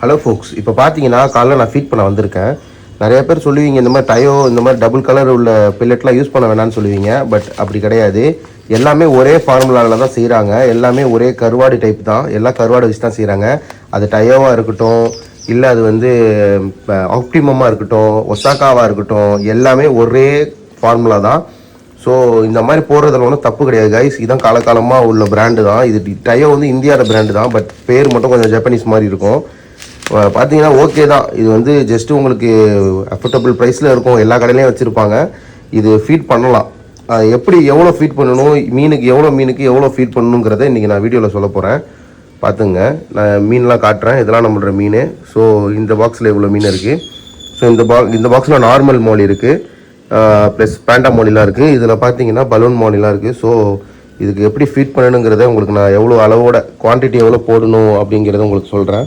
Hello ஃபோக்ஸ், இப்போ பார்த்தீங்கன்னா காலைல நான் ஃபீட் பண்ண வந்திருக்கேன். நிறைய பேர் சொல்லுவீங்க இந்த மாதிரி டயோ இந்த மாதிரி டபுள் கலர் உள்ள பில்லெட்லாம் யூஸ் பண்ண வேணாம்னு சொல்லுவீங்க. பட் அப்படி கிடையாது. எல்லாமே ஒரே ஃபார்முலாவில் தான் செய்கிறாங்க. எல்லாமே ஒரே கருவாடு டைப் தான். எல்லாம் கருவாடு வச்சு தான் செய்கிறாங்க. அது டயோவாக இருக்கட்டும், இல்லை அது வந்து ஆப்டிமமாக இருக்கட்டும், ஒசாக்காவாக இருக்கட்டும், எல்லாமே ஒரே ஃபார்முலா தான். ஸோ இந்த மாதிரி போடுறதுல ஒன்றும் தப்பு கிடையாது கைஸ். இதுதான் காலகாலமாக உள்ள பிராண்டு தான். இது டயோ வந்து இந்தியாவோட பிராண்டு தான். பட் பேர் மட்டும் கொஞ்சம் ஜப்பனீஸ் மாதிரி இருக்கும். பார்த்தீங்கன்னா ஓகே தான். இது வந்து ஜஸ்ட்டு உங்களுக்கு அஃபோர்டபுள் ப்ரைஸில் இருக்கும். எல்லா கடையிலையும் வச்சுருப்பாங்க. இது ஃபீட் பண்ணலாம். எப்படி எவ்வளோ ஃபீட் பண்ணணும், மீனுக்கு எவ்வளோ ஃபீட் பண்ணணுங்கிறத இன்றைக்கி நான் வீடியோவில் சொல்ல போகிறேன். பார்த்துங்க, நான் மீன்லாம் காட்டுறேன். இதெல்லாம் நம்மளோட மீன். ஸோ இந்த பாக்ஸில் இவ்வளோ மீன் இருக்குது. ஸோ இந்த பாக்ஸில் நார்மல் மோலி இருக்குது, ப்ளஸ் பேண்டா மோலிலாம் இருக்குது. இதில் பார்த்தீங்கன்னா பலூன் மோலிலாம் இருக்குது. ஸோ இதுக்கு எப்படி ஃபீட் பண்ணணுங்கிறத உங்களுக்கு நான் எவ்வளோ அளவோட குவான்டிட்டி எவ்வளோ போடணும் அப்படிங்கிறத உங்களுக்கு சொல்கிறேன்.